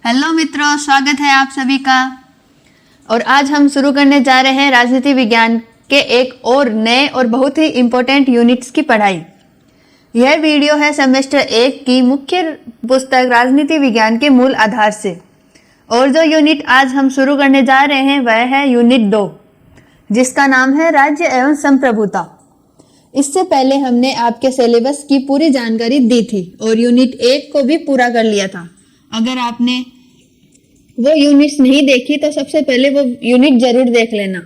Hello मित्रों, स्वागत है आप सभी का। और आज हम शुरू करने जा रहे हैं राजनीति विज्ञान के एक और नए और बहुत ही इम्पोर्टेंट यूनिट्स की पढ़ाई। यह वीडियो है सेमेस्टर 1 की मुख्य पुस्तक राजनीति विज्ञान के मूल आधार से। और जो यूनिट आज हम शुरू करने जा रहे हैं वह है यूनिट 2, जिसका नाम है राज्य एवं संप्रभुता। इससे पहले हमने आपके सिलेबस की पूरी जानकारी दी थी और यूनिट 1 को भी पूरा कर लिया था। अगर आपने वो यूनिट्स नहीं देखी तो सबसे पहले वो यूनिट जरूर देख लेना,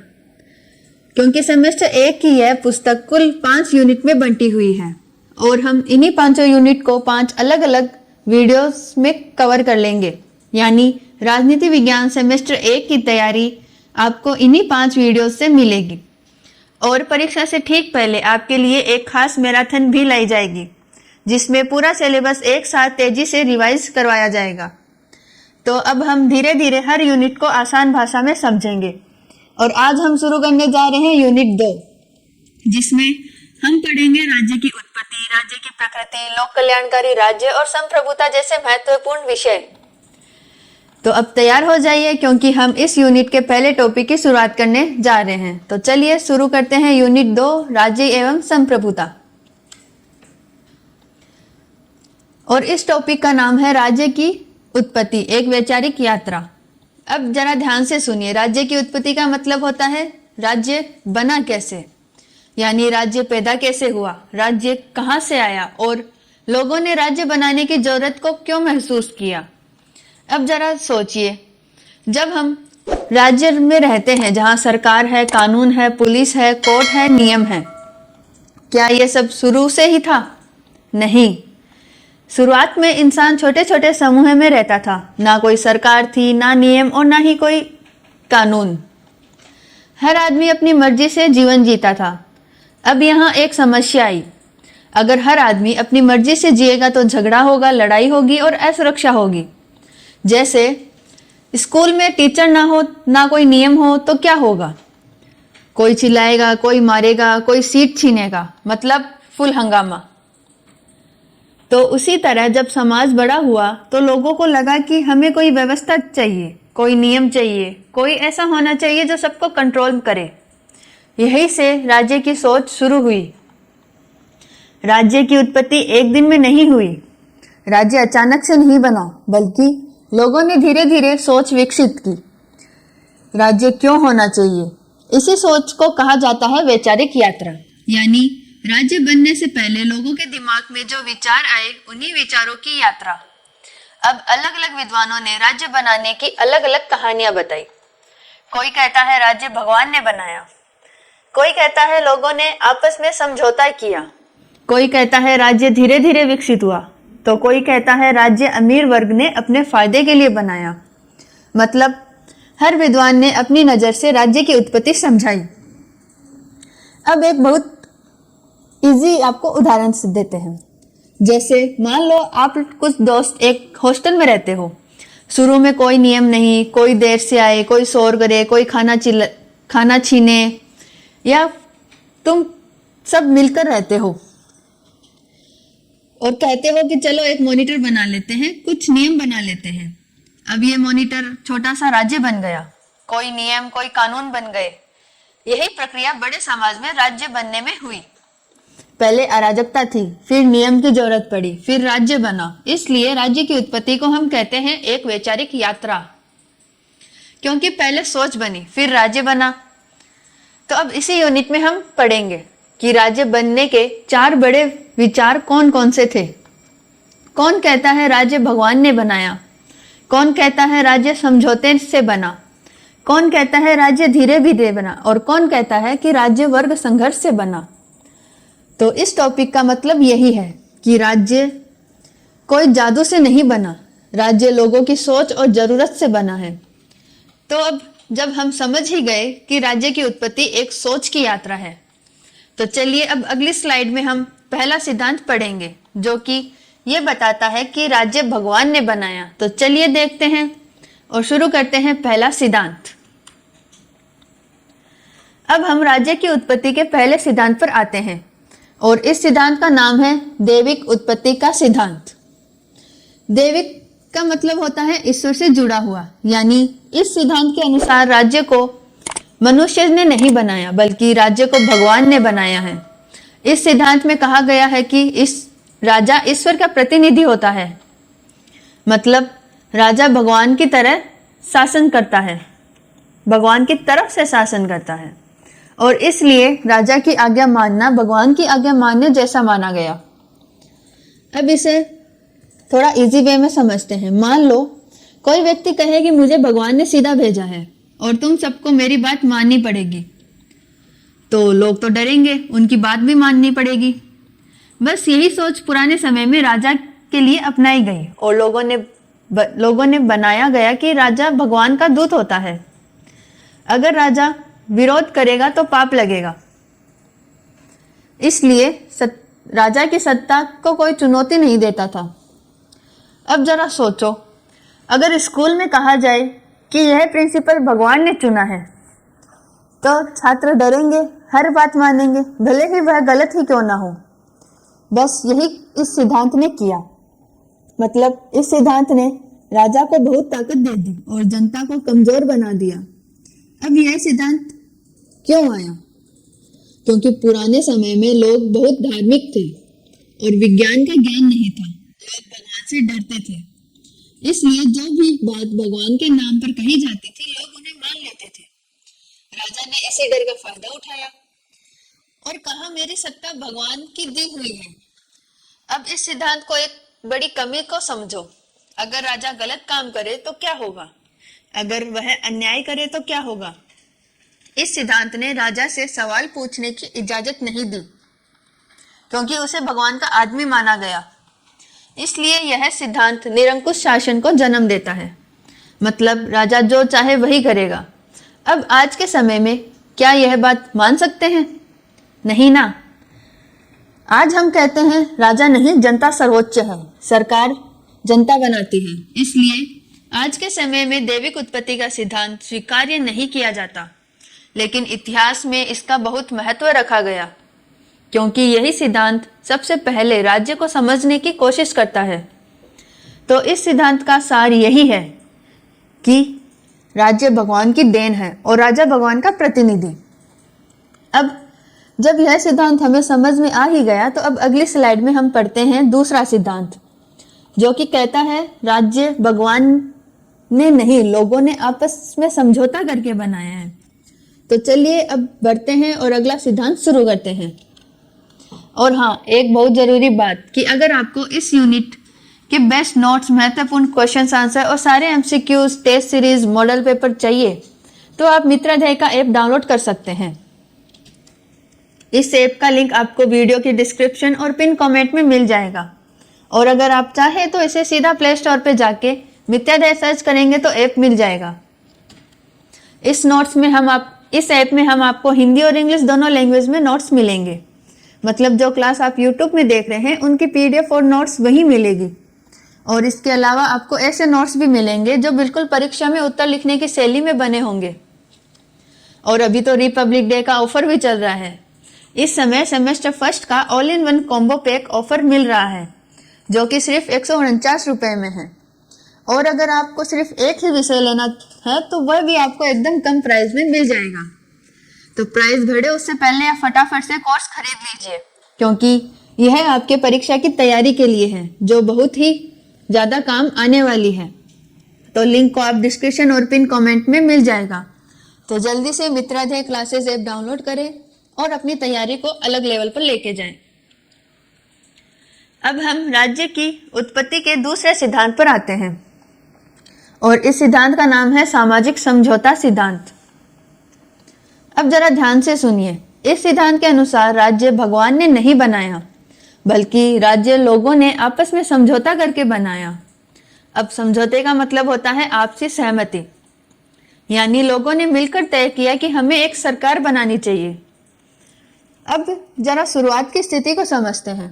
क्योंकि सेमेस्टर 1 की यह पुस्तक कुल 5 यूनिट में बंटी हुई है और हम इन्हीं 5 यूनिट को 5 अलग अलग वीडियोस में कवर कर लेंगे। यानी राजनीति विज्ञान सेमेस्टर 1 की तैयारी आपको इन्हीं 5 वीडियोस से मिलेगी। और परीक्षा से ठीक पहले आपके लिए एक खास मैराथन भी लाई जाएगी, जिसमें पूरा सिलेबस एक साथ तेजी से रिवाइज करवाया जाएगा। तो अब हम धीरे धीरे हर यूनिट को आसान भाषा में समझेंगे। और आज हम शुरू करने जा रहे हैं यूनिट 2, जिसमें हम पढ़ेंगे राज्य की उत्पत्ति, राज्य की प्रकृति, लोक कल्याणकारी राज्य और संप्रभुता जैसे महत्वपूर्ण विषय। तो अब तैयार हो जाइए, क्योंकि हम इस यूनिट के पहले टॉपिक की शुरुआत करने जा रहे हैं। तो चलिए शुरू करते हैं यूनिट 2, राज्य एवं संप्रभुता। और इस टॉपिक का नाम है राज्य की उत्पत्ति, एक वैचारिक यात्रा। अब जरा ध्यान से सुनिए। राज्य की उत्पत्ति का मतलब होता है राज्य बना कैसे, यानी राज्य पैदा कैसे हुआ, राज्य कहाँ से आया और लोगों ने राज्य बनाने की जरूरत को क्यों महसूस किया। अब जरा सोचिए, जब हम राज्य में रहते हैं जहाँ सरकार है, कानून है, पुलिस है, कोर्ट है, नियम है, क्या ये सब शुरू से ही था? नहीं। शुरुआत में इंसान छोटे छोटे समूह में रहता था। ना कोई सरकार थी, ना नियम और ना ही कोई कानून। हर आदमी अपनी मर्जी से जीवन जीता था। अब यहाँ एक समस्या आई। अगर हर आदमी अपनी मर्जी से जिएगा तो झगड़ा होगा, लड़ाई होगी और असुरक्षा होगी। जैसे स्कूल में टीचर ना हो, ना कोई नियम हो तो क्या होगा? कोई चिल्लाएगा, कोई मारेगा, कोई सीट छीनेगा, मतलब फुल हंगामा। तो उसी तरह जब समाज बड़ा हुआ तो लोगों को लगा कि हमें कोई व्यवस्था चाहिए, कोई नियम चाहिए, कोई ऐसा होना चाहिए जो सबको कंट्रोल करे। यही से राज्य की सोच शुरू हुई। राज्य की उत्पत्ति एक दिन में नहीं हुई। राज्य अचानक से नहीं बना, बल्कि लोगों ने धीरे धीरे सोच विकसित की। राज्य क्यों होना चाहिए, इसी सोच को कहा जाता है वैचारिक यात्रा। यानी राज्य बनने से पहले लोगों के दिमाग में जो विचार आए, उन्हीं विचारों की यात्रा। अब अलग अलग विद्वानों ने राज्य बनाने की अलग अलग कहानियां बताई। कोई कहता है राज्य भगवान ने बनाया, कोई कहता है लोगों ने आपस में समझौता किया, कोई कहता है राज्य धीरे धीरे विकसित हुआ, तो कोई कहता है राज्य अमीर वर्ग ने अपने फायदे के लिए बनाया। मतलब हर विद्वान ने अपनी नजर से राज्य की उत्पत्ति समझाई। अब एक बहुत इजी आपको उदाहरण से देते हैं। जैसे मान लो आप कुछ दोस्त एक हॉस्टल में रहते हो। शुरू में कोई नियम नहीं, कोई देर से आए, कोई शोर करे, कोई खाना छीने, या तुम सब मिलकर रहते हो और कहते हो कि चलो एक मॉनिटर बना लेते हैं, कुछ नियम बना लेते हैं। अब ये मॉनिटर छोटा सा राज्य बन गया, कोई नियम, कोई कानून बन गए। यही प्रक्रिया बड़े समाज में राज्य बनने में हुई। पहले अराजकता थी, फिर नियम की जरूरत पड़ी, फिर राज्य बना। इसलिए राज्य की उत्पत्ति को हम कहते हैं एक वैचारिक यात्रा, क्योंकि पहले सोच बनी, फिर राज्य बना। तो अब इसी यूनिट में हम पढ़ेंगे कि राज्य बनने के 4 बड़े विचार कौन कौन से थे। कौन कहता है राज्य भगवान ने बनाया, कौन कहता है राज्य समझौते से बना, कौन कहता है राज्य धीरे धीरे बना, और कौन कहता है कि राज्य वर्ग संघर्ष से बना। तो इस टॉपिक का मतलब यही है कि राज्य कोई जादू से नहीं बना, राज्य लोगों की सोच और जरूरत से बना है। तो अब जब हम समझ ही गए कि राज्य की उत्पत्ति एक सोच की यात्रा है, तो चलिए अब अगली स्लाइड में हम पहला सिद्धांत पढ़ेंगे, जो कि ये बताता है कि राज्य भगवान ने बनाया। तो चलिए देखते हैं और शुरू करते हैं पहला सिद्धांत। अब हम राज्य की उत्पत्ति के पहले सिद्धांत पर आते हैं और इस सिद्धांत का नाम है दैविक उत्पत्ति का सिद्धांत। दैविक का मतलब होता है ईश्वर से जुड़ा हुआ। यानी इस सिद्धांत के अनुसार राज्य को मनुष्य ने नहीं बनाया बल्कि राज्य को भगवान ने बनाया है। इस सिद्धांत में कहा गया है कि इस राजा ईश्वर का प्रतिनिधि होता है, मतलब राजा भगवान की तरह शासन करता है, भगवान की तरफ से शासन करता है, और इसलिए राजा की आज्ञा मानना भगवान की आज्ञा मानने जैसा माना गया। अब इसे थोड़ा इजी वे में समझते हैं। मान लो कोई व्यक्ति कहे कि मुझे भगवान ने सीधा भेजा है और तुम सबको मेरी बात माननी पड़ेगी, तो लोग तो डरेंगे, उनकी बात भी माननी पड़ेगी। बस यही सोच पुराने समय में राजा के लिए अपनाई गई और लोगों ने बनाया गया कि राजा भगवान का दूत होता है। अगर राजा विरोध करेगा तो पाप लगेगा, इसलिए राजा की सत्ता को कोई चुनौती नहीं देता था। अब जरा सोचो, अगर स्कूल में कहा जाए कि यह प्रिंसिपल भगवान ने चुना है, तो छात्र डरेंगे, हर बात मानेंगे, भले ही वह गलत ही क्यों ना हो। बस यही इस सिद्धांत ने किया। मतलब इस सिद्धांत ने राजा को बहुत ताकत दे दी और जनता को कमजोर बना दिया। अब यह सिद्धांत क्यों आया? क्योंकि पुराने समय में लोग बहुत धार्मिक थे और विज्ञान का ज्ञान नहीं था। लोग भगवान से डरते थे, इसलिए जो भी बात भगवान के नाम पर कही जाती थी लोग उन्हें मान लेते थे। राजा ने इसी डर का फायदा उठाया और कहा मेरी सत्ता भगवान की दी हुई है। अब इस सिद्धांत को एक बड़ी कमी को समझो। अगर राजा गलत काम करे तो क्या होगा? अगर वह अन्याय करे तो क्या होगा? इस सिद्धांत ने राजा से सवाल पूछने की इजाजत नहीं दी, क्योंकि उसे भगवान का आदमी माना गया। इसलिए यह सिद्धांत निरंकुश शासन को जन्म देता है, मतलब राजा जो चाहे वही करेगा। अब आज के समय में क्या यह बात मान सकते हैं? नहीं ना। आज हम कहते हैं राजा नहीं, जनता सर्वोच्च है, सरकार जनता बनाती है। इसलिए आज के समय में दैविक उत्पत्ति का सिद्धांत स्वीकार्य नहीं किया जाता, लेकिन इतिहास में इसका बहुत महत्व रखा गया, क्योंकि यही सिद्धांत सबसे पहले राज्य को समझने की कोशिश करता है। तो इस सिद्धांत का सार यही है कि राज्य भगवान की देन है और राजा भगवान का प्रतिनिधि। अब जब यह सिद्धांत हमें समझ में आ ही गया, तो अब अगली स्लाइड में हम पढ़ते हैं दूसरा सिद्धांत, जो कि कहता है राज्य भगवान ने नहीं, लोगों ने आपस में समझौता करके बनाया है। तो चलिए अब बढ़ते हैं और अगला सिद्धांत शुरू करते हैं। और हाँ, एक बहुत जरूरी बात कि अगर आपको इस यूनिट के बेस्ट नोट्स, महत्वपूर्ण क्वेश्चन आंसर और सारे MCQs, test series, model paper चाहिए तो आप मित्राध्याय का ऐप डाउनलोड कर सकते हैं। इस ऐप का लिंक आपको वीडियो की डिस्क्रिप्शन और पिन कमेंट में मिल जाएगा। और अगर आप चाहें तो इसे सीधा प्ले स्टोर पर जाके मित्राध्याय सर्च करेंगे तो ऐप मिल जाएगा। इस ऐप में हम आपको हिंदी और इंग्लिश दोनों लैंग्वेज में नोट्स मिलेंगे। मतलब जो क्लास आप यूट्यूब में देख रहे हैं उनकी पीडीएफ और नोट्स वहीं मिलेगी। और इसके अलावा आपको ऐसे नोट्स भी मिलेंगे जो बिल्कुल परीक्षा में उत्तर लिखने की शैली में बने होंगे। और अभी तो रिपब्लिक डे का ऑफर भी चल रहा है। इस समय सेमेस्टर फर्स्ट का all in one combo pack offer मिल रहा है, जो कि सिर्फ 149 रुपए में है। और अगर आपको सिर्फ एक ही विषय लेना है तो वह भी आपको एकदम कम प्राइस में मिल जाएगा। तो प्राइस बढ़े उससे पहले आप फटाफट से कोर्स खरीद लीजिए, क्योंकि यह आपके परीक्षा की तैयारी के लिए है, जो बहुत ही ज़्यादा काम आने वाली है। तो लिंक को आप डिस्क्रिप्शन और पिन कमेंट में मिल जाएगा। तो जल्दी से मित्राध्याय क्लासेस ऐप डाउनलोड करें और अपनी तैयारी को अलग लेवल पर लेके जाएं। अब हम राज्य की उत्पत्ति के दूसरे सिद्धांत पर आते हैं, और इस सिद्धांत का नाम है सामाजिक समझौता सिद्धांत। अब जरा ध्यान से सुनिए। इस सिद्धांत के अनुसार राज्य भगवान ने नहीं बनाया, बल्कि राज्य लोगों ने आपस में समझौता करके बनाया। अब समझौते का मतलब होता है आपसी सहमति, यानी लोगों ने मिलकर तय किया कि हमें एक सरकार बनानी चाहिए। अब जरा शुरुआत की स्थिति को समझते हैं।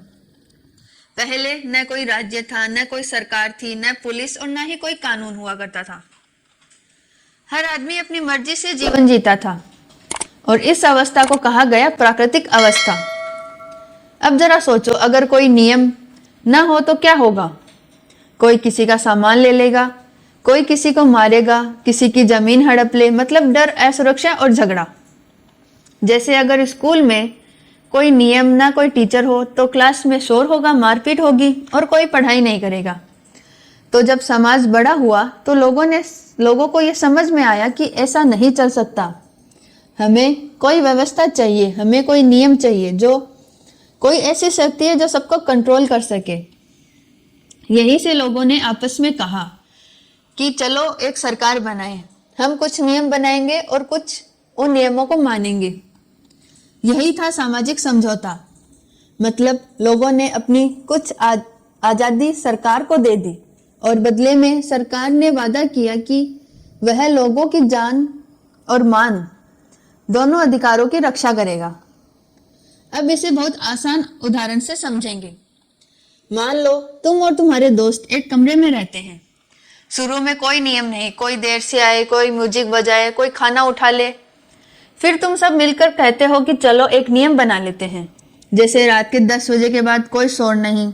पहले न कोई राज्य था, न कोई सरकार थी, न पुलिस और न ही कोई कानून हुआ करता था। हर आदमी अपनी मर्जी से जीवन जीता था और इस अवस्था को कहा गया प्राकृतिक अवस्था। अब जरा सोचो, अगर कोई नियम न हो तो क्या होगा? कोई किसी का सामान ले लेगा, कोई किसी को मारेगा, किसी की जमीन हड़प ले, मतलब डर, असुरक्षा और झगड़ा। जैसे अगर स्कूल में कोई नियम ना कोई टीचर हो तो क्लास में शोर होगा, मारपीट होगी और कोई पढ़ाई नहीं करेगा। तो जब समाज बड़ा हुआ तो लोगों को ये समझ में आया कि ऐसा नहीं चल सकता, हमें कोई व्यवस्था चाहिए, हमें कोई नियम चाहिए, जो कोई ऐसी शक्ति है जो सबको कंट्रोल कर सके। यही से लोगों ने आपस में कहा कि चलो एक सरकार बनाएं, हम कुछ नियम बनाएंगे और कुछ उन नियमों को मानेंगे। यही था सामाजिक समझौता। मतलब लोगों ने अपनी कुछ आजादी सरकार को दे दी और बदले में सरकार ने वादा किया कि वह लोगों की जान और मान दोनों अधिकारों की रक्षा करेगा। अब इसे बहुत आसान उदाहरण से समझेंगे। मान लो तुम और तुम्हारे दोस्त एक कमरे में रहते हैं। शुरू में कोई नियम नहीं, कोई देर से आए, कोई म्यूजिक बजाए, कोई खाना उठा ले। फिर तुम सब मिलकर कहते हो कि चलो एक नियम बना लेते हैं, जैसे रात के 10 बजे के बाद कोई शोर नहीं,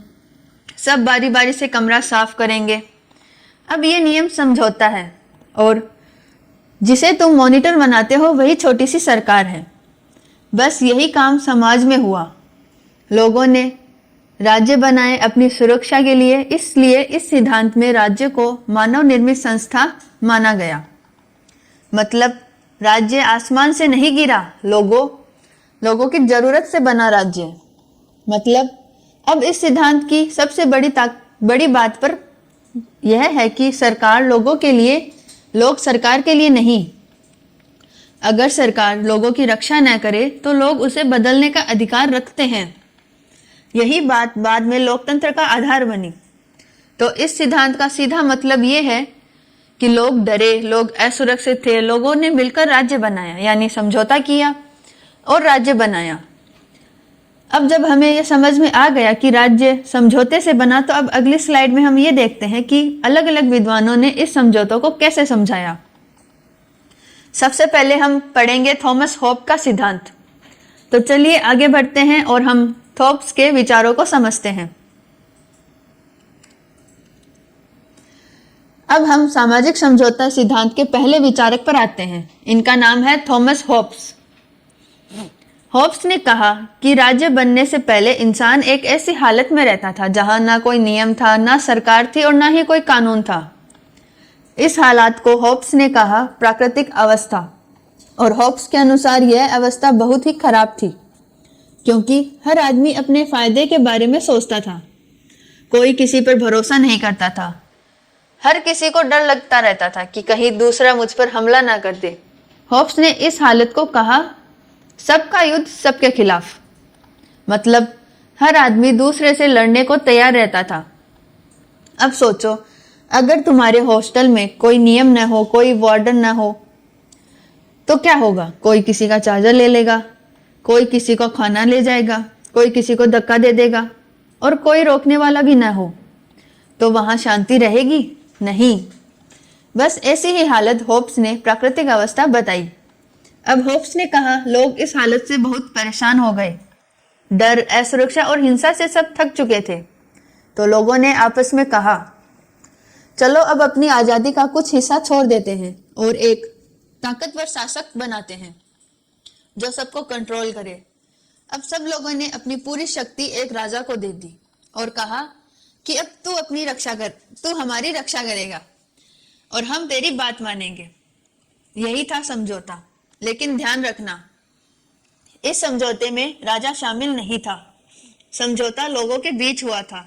सब बारी बारी से कमरा साफ करेंगे। अब ये नियम समझौता है और जिसे तुम मॉनिटर बनाते हो वही छोटी सी सरकार है। बस यही काम समाज में हुआ। लोगों ने राज्य बनाए अपनी सुरक्षा के लिए, इसलिए इस सिद्धांत में राज्य को मानव निर्मित संस्था माना गया। मतलब राज्य आसमान से नहीं गिरा, लोगों की जरूरत से बना राज्य। मतलब अब इस सिद्धांत की सबसे बड़ी बात पर यह है कि सरकार लोगों के लिए, लोग सरकार के लिए नहीं। अगर सरकार लोगों की रक्षा न करे तो लोग उसे बदलने का अधिकार रखते हैं। यही बात बाद में लोकतंत्र का आधार बनी। तो इस सिद्धांत का सीधा मतलब ये है कि लोग डरे, लोग असुरक्षित थे, लोगों ने मिलकर राज्य बनाया, यानी समझौता किया और राज्य बनाया। अब जब हमें यह समझ में आ गया कि राज्य समझौते से बना, तो अब अगली स्लाइड में हम ये देखते हैं कि अलग अलग विद्वानों ने इस समझौतों को कैसे समझाया। सबसे पहले हम पढ़ेंगे थॉमस होब्स का सिद्धांत। तो चलिए आगे बढ़ते हैं और हम होब्स के विचारों को समझते हैं। अब हम सामाजिक समझौता सिद्धांत के पहले विचारक पर आते हैं। इनका नाम है थॉमस होब्स। होब्स ने कहा कि राज्य बनने से पहले इंसान एक ऐसी हालत में रहता था जहां ना कोई नियम था, ना सरकार थी और ना ही कोई कानून था। इस हालात को होब्स ने कहा प्राकृतिक अवस्था। और होब्स के अनुसार यह अवस्था बहुत ही खराब थी, क्योंकि हर आदमी अपने फायदे के बारे में सोचता था, कोई किसी पर भरोसा नहीं करता था, हर किसी को डर लगता रहता था कि कहीं दूसरा मुझ पर हमला ना कर दे। होब्स ने इस हालत को कहा सबका युद्ध सबके खिलाफ। मतलब हर आदमी दूसरे से लड़ने को तैयार रहता था। अब सोचो, अगर तुम्हारे हॉस्टल में कोई नियम न हो, कोई वार्डन न हो, तो क्या होगा? कोई किसी का चार्जर ले लेगा, कोई किसी को खाना ले जाएगा, कोई किसी को धक्का दे देगा और कोई रोकने वाला भी ना हो, तो वहां शांति रहेगी? नहीं। बस ऐसी ही हालत होब्स ने प्राकृतिक अवस्था बताई। अब होब्स ने कहा लोग इस हालत से बहुत परेशान हो गए, डर, असुरक्षा और हिंसा से सब थक चुके थे। तो लोगों ने आपस में कहा चलो अब अपनी आजादी का कुछ हिस्सा छोड़ देते हैं और एक ताकतवर शासक बनाते हैं जो सबको कंट्रोल करे। अब सब लोगों ने अपनी पूरी शक्ति एक राजा को दे दी और कहा कि अब तू अपनी रक्षा कर, तू हमारी रक्षा करेगा और हम तेरी बात मानेंगे। यही था समझौता। लेकिन ध्यान रखना, इस समझौते में राजा शामिल नहीं था। समझौता लोगों के बीच हुआ था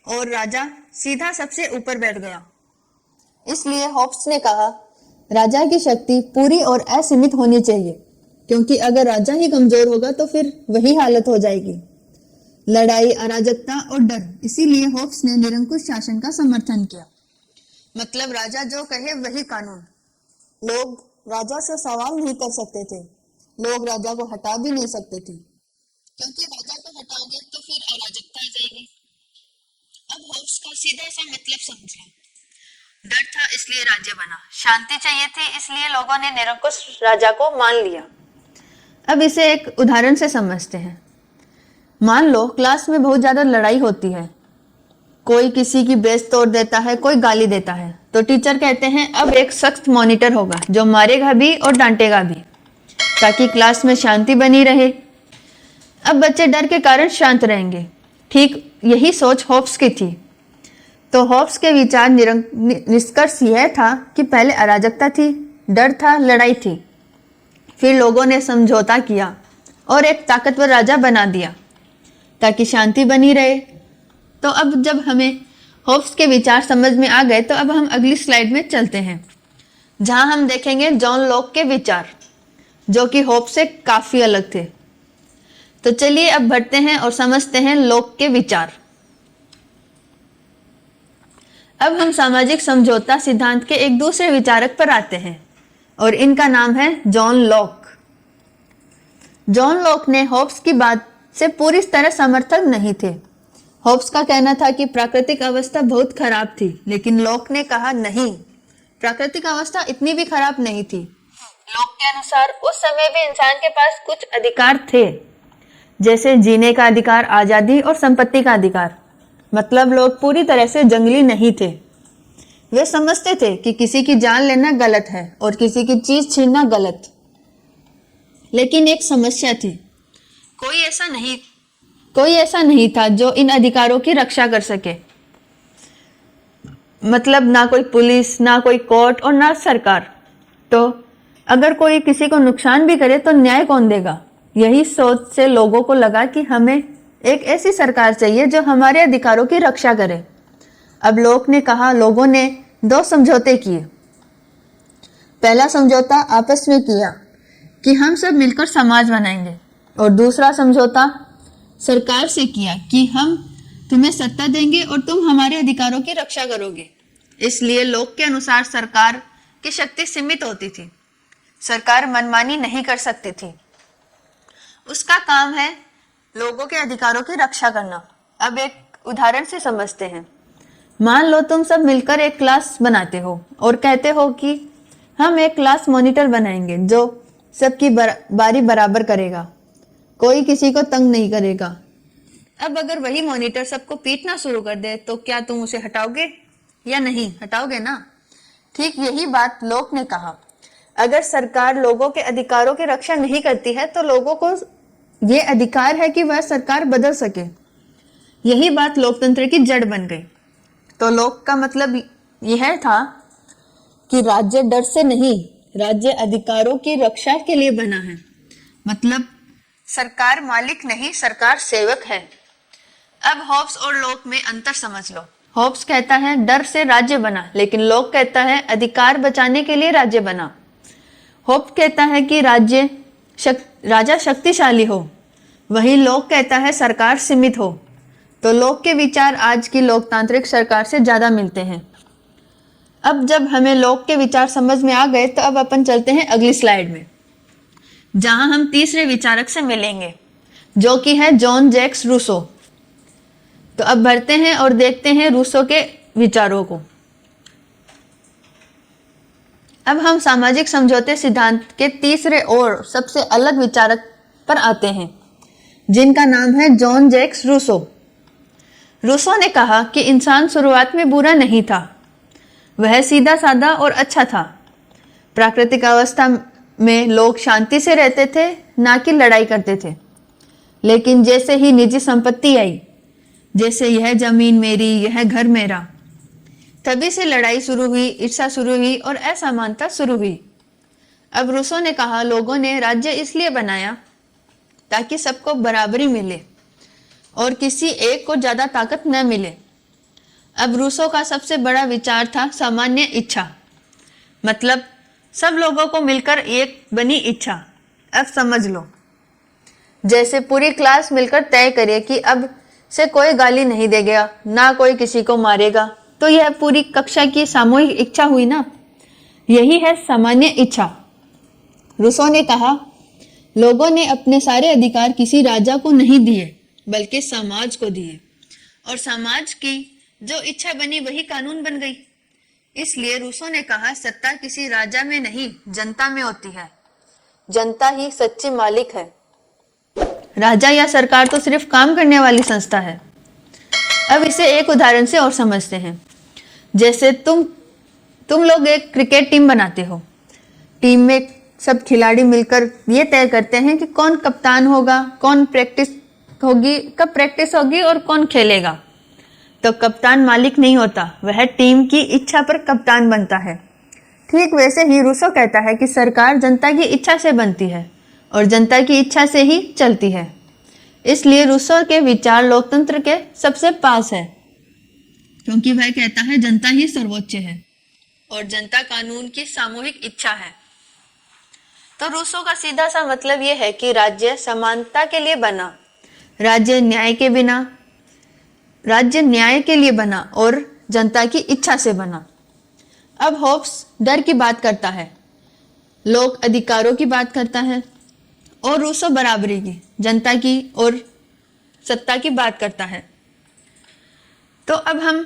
और राजा सीधा सबसे ऊपर बैठ गया। इसलिए होब्स ने कहा राजा की शक्ति पूरी और असीमित होनी चाहिए, क्योंकि अगर राजा ही कमजोर होगा तो फिर वही हालत हो जाएगी, लड़ाई, अराजकता और डर। इसीलिए होब्स ने निरंकुश शासन का समर्थन किया। मतलब राजा जो कहे वही कानून। लोग राजा से सवाल नहीं कर सकते थे, लोग राजा को हटा भी नहीं सकते थे, क्योंकि राजा को हटाओगे तो फिर अराजकता आ जाएगी। अब होब्स का सीधा सा मतलब समझा। डर था इसलिए राज्य बना, शांति चाहिए थी इसलिए लोगों ने निरंकुश राजा को मान लिया। अब इसे एक उदाहरण से समझते हैं। मान लो क्लास में बहुत ज्यादा लड़ाई होती है कोई किसी की बेइज्जती तोड़ देता है, कोई गाली देता है, तो टीचर कहते हैं अब एक सख्त मॉनिटर होगा जो मारेगा भी और डांटेगा भी, ताकि क्लास में शांति बनी रहे। अब बच्चे डर के कारण शांत रहेंगे। ठीक यही सोच होप्स की थी। तो होप्स के विचार निष्कर्ष यह था कि पहले अराजकता थी, डर था, लड़ाई थी, फिर लोगों ने समझौता किया और एक ताकतवर राजा बना दिया ताकि शांति बनी रहे। तो अब जब हमें होप्स के विचार समझ में आ गए तो अब हम अगली स्लाइड में चलते हैं, जहां हम देखेंगे जॉन लॉक के विचार, जो कि होप्स से काफी अलग थे। तो चलिए अब बढ़ते हैं और समझते हैं लॉक के विचार। अब हम सामाजिक समझौता सिद्धांत के एक दूसरे विचारक पर आते हैं और इनका नाम है जॉन लॉक। जॉन लॉक ने होप्स की बात से पूरी तरह समर्थक नहीं थे। होप्स का कहना था कि प्राकृतिक अवस्था बहुत खराब थी, लेकिन लॉक ने कहा नहीं, प्राकृतिक अवस्था इतनी भी खराब नहीं थी। लॉक के अनुसार उस समय भी इंसान के पास कुछ अधिकार थे, जैसे जीने का अधिकार, आजादी और संपत्ति का अधिकार। मतलब लोग पूरी तरह से जंगली नहीं थे। वे समझते थे कि किसी की जान लेना गलत है और किसी की चीज छीनना गलत। लेकिन एक समस्या थी, कोई ऐसा नहीं था जो इन अधिकारों की रक्षा कर सके। मतलब ना कोई पुलिस, ना कोई कोर्ट और ना सरकार। तो अगर कोई किसी को नुकसान भी करे तो न्याय कौन देगा? यही सोच से लोगों को लगा कि हमें एक ऐसी सरकार चाहिए जो हमारे अधिकारों की रक्षा करे। अब लोगों ने 2 समझौते किए। पहला समझौता आपस में किया कि हम सब मिलकर समाज बनाएंगे, और दूसरा समझौता सरकार से किया कि हम तुम्हें सत्ता देंगे और तुम हमारे अधिकारों की रक्षा करोगे। इसलिए लोक के अनुसार सरकार की शक्ति सीमित होती थी। सरकार मनमानी नहीं कर सकती थी। उसका काम है लोगों के अधिकारों की रक्षा करना। अब एक उदाहरण से समझते हैं। मान लो तुम सब मिलकर एक क्लास बनाते हो और कहते हो कि हम एक क्लास मॉनिटर बनाएंगे जो सबकी बारी बराबर करेगा, कोई किसी को तंग नहीं करेगा। अब अगर वही मॉनिटर सबको पीटना शुरू कर दे तो क्या तुम उसे हटाओगे या नहीं? हटाओगे ना। ठीक यही बात लोक ने कहा। अगर सरकार लोगों के अधिकारों की रक्षा नहीं करती है तो लोगों को ये अधिकार है कि वह सरकार बदल सके। यही बात लोकतंत्र की जड़ बन गई। तो लोक का मतलब यह था कि राज्य डर से नहीं, राज्य अधिकारों की रक्षा के लिए बना है। मतलब सरकार मालिक नहीं, सरकार सेवक है। अब होब्स और लोक में अंतर समझ लो। होब्स कहता है डर से राज्य बना, लेकिन लोक कहता है अधिकार बचाने के लिए राज्य बना। होब्स कहता है कि राजा शक्तिशाली हो, वहीं लोक कहता है सरकार सीमित हो। तो लोक के विचार आज की लोकतांत्रिक सरकार से ज्यादा मिलते हैं। अब जब हमें लोक के विचार समझ में आ गए तो अब अपन चलते हैं अगली स्लाइड में, जहां हम तीसरे विचारक से मिलेंगे, जो कि है जॉन जैक्स रूसो। तो अब बढ़ते हैं और देखते हैं रूसो के विचारों को। अब हम सामाजिक समझौते सिद्धांत के तीसरे और सबसे अलग विचारक पर आते हैं, जिनका नाम है जॉन जैक्स रूसो। रूसो ने कहा कि इंसान शुरुआत में बुरा नहीं था, वह सीधा साधा और अच्छा था। प्राकृतिक अवस्था में लोग शांति से रहते थे, ना कि लड़ाई करते थे। लेकिन जैसे ही निजी संपत्ति आई, जैसे यह जमीन मेरी, यह घर मेरा, तभी से लड़ाई शुरू हुई, ईर्ष्या शुरू हुई और असमानता शुरू हुई। अब रूसो ने कहा लोगों ने राज्य इसलिए बनाया ताकि सबको बराबरी मिले और किसी एक को ज्यादा ताकत न मिले। अब रूसो का सबसे बड़ा विचार था सामान्य इच्छा, मतलब सब लोगों को मिलकर एक बनी इच्छा। अब समझ लो, जैसे पूरी क्लास मिलकर तय करे कि अब से कोई गाली नहीं देगा, ना कोई किसी को मारेगा, तो यह पूरी कक्षा की सामूहिक इच्छा हुई ना। यही है सामान्य इच्छा। रूसो ने कहा लोगों ने अपने सारे अधिकार किसी राजा को नहीं दिए, बल्कि समाज को दिए, और समाज की जो इच्छा बनी वही कानून बन गई। इसलिए रूसो ने कहा सत्ता किसी राजा में नहीं, जनता में होती है। जनता ही सच्ची मालिक है। राजा या सरकार तो सिर्फ काम करने वाली संस्था है। अब इसे एक उदाहरण से और समझते हैं। जैसे तुम लोग एक क्रिकेट टीम बनाते हो। टीम में सब खिलाड़ी मिलकर ये तय करते हैं कि कौन कप्तान होगा, कौन प्रैक्टिस होगी, कब प्रैक्टिस होगी और कौन खेलेगा। तो कप्तान मालिक नहीं होता, वह टीम की इच्छा पर कप्तान बनता है। ठीक वैसे ही रूसो कहता है कि सरकार जनता की इच्छा से बनती है और जनता की इच्छा से ही चलती है। इसलिए रूसो के विचार लोकतंत्र के सबसे पास है, क्योंकि वह कहता है जनता ही सर्वोच्च है और जनता कानून की सामूहिक इच्छा है। तो रूसो का सीधा सा मतलब यह है कि राज्य समानता के लिए बना, राज्य न्याय के लिए बना और जनता की इच्छा से बना। अब होब्स डर की बात करता है, लोक अधिकारों की बात करता है और रूसो बराबरी की, जनता की और सत्ता की बात करता है। तो अब हम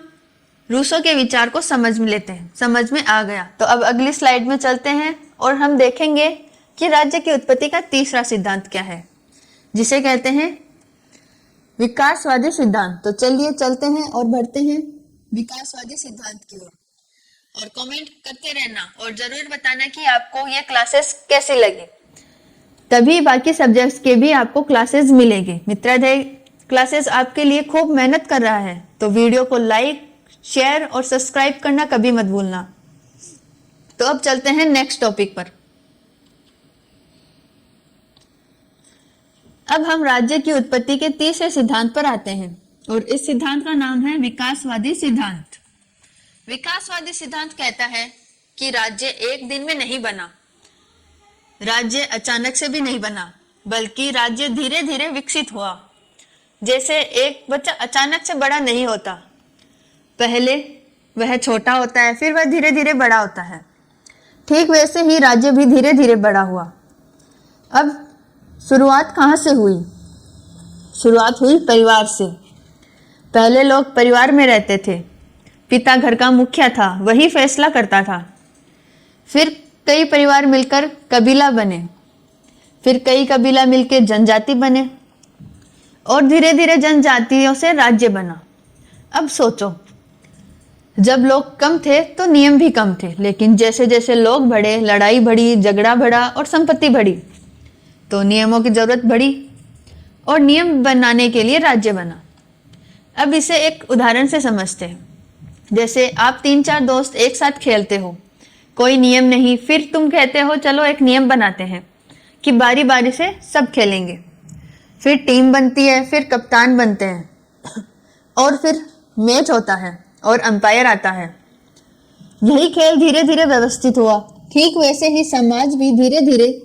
रूसो के विचार को समझ में लेते हैं। समझ में आ गया तो अब अगली स्लाइड में चलते हैं और हम देखेंगे कि राज्य की उत्पत्ति का तीसरा सिद्धांत क्या है, जिसे कहते हैं विकासवादी सिद्धांत। तो चलिए चलते हैं और बढ़ते हैं विकासवादी सिद्धांत की ओर। और कमेंट करते रहना और जरूर बताना कि आपको ये क्लासेस कैसी लगी, तभी बाकी सब्जेक्ट्स के भी आपको क्लासेस मिलेंगे। मित्राध्यय क्लासेस आपके लिए खूब मेहनत कर रहा है, तो वीडियो को लाइक, शेयर और सब्सक्राइब करना कभी मत भूलना। तो अब चलते हैं नेक्स्ट टॉपिक पर। अब हम राज्य की उत्पत्ति के तीसरे सिद्धांत पर आते हैं और इस सिद्धांत का नाम है विकासवादी सिद्धांत। विकासवादी सिद्धांत कहता है कि राज्य एक दिन में नहीं बना, राज्य अचानक से भी नहीं बना, बल्कि राज्य धीरे धीरे विकसित हुआ। जैसे एक बच्चा अचानक से बड़ा नहीं होता, पहले वह छोटा होता है, फिर वह धीरे धीरे बड़ा होता है। ठीक वैसे ही राज्य भी धीरे धीरे बड़ा हुआ। अब शुरुआत कहाँ से हुई? शुरुआत हुई परिवार से। पहले लोग परिवार में रहते थे, पिता घर का मुखिया था, वही फैसला करता था। फिर कई परिवार मिलकर कबीला बने, फिर कई कबीला मिलकर जनजाति बने और धीरे धीरे जनजातियों से राज्य बना। अब सोचो, जब लोग कम थे तो नियम भी कम थे, लेकिन जैसे जैसे लोग बढ़े, लड़ाई बढ़ी, झगड़ा बढ़ा और संपत्ति बढ़ी, तो नियमों की जरूरत बढ़ी और नियम बनाने के लिए राज्य बना। अब इसे एक उदाहरण से समझते हैं। जैसे आप 3-4 दोस्त एक साथ खेलते हो, कोई नियम नहीं, फिर तुम कहते हो चलो एक नियम बनाते हैं कि बारी बारी से सब खेलेंगे। फिर टीम बनती है, फिर कप्तान बनते हैं और फिर मैच होता है और अंपायर आता है। यही खेल धीरे धीरे व्यवस्थित हुआ। ठीक वैसे ही समाज भी धीरे धीरे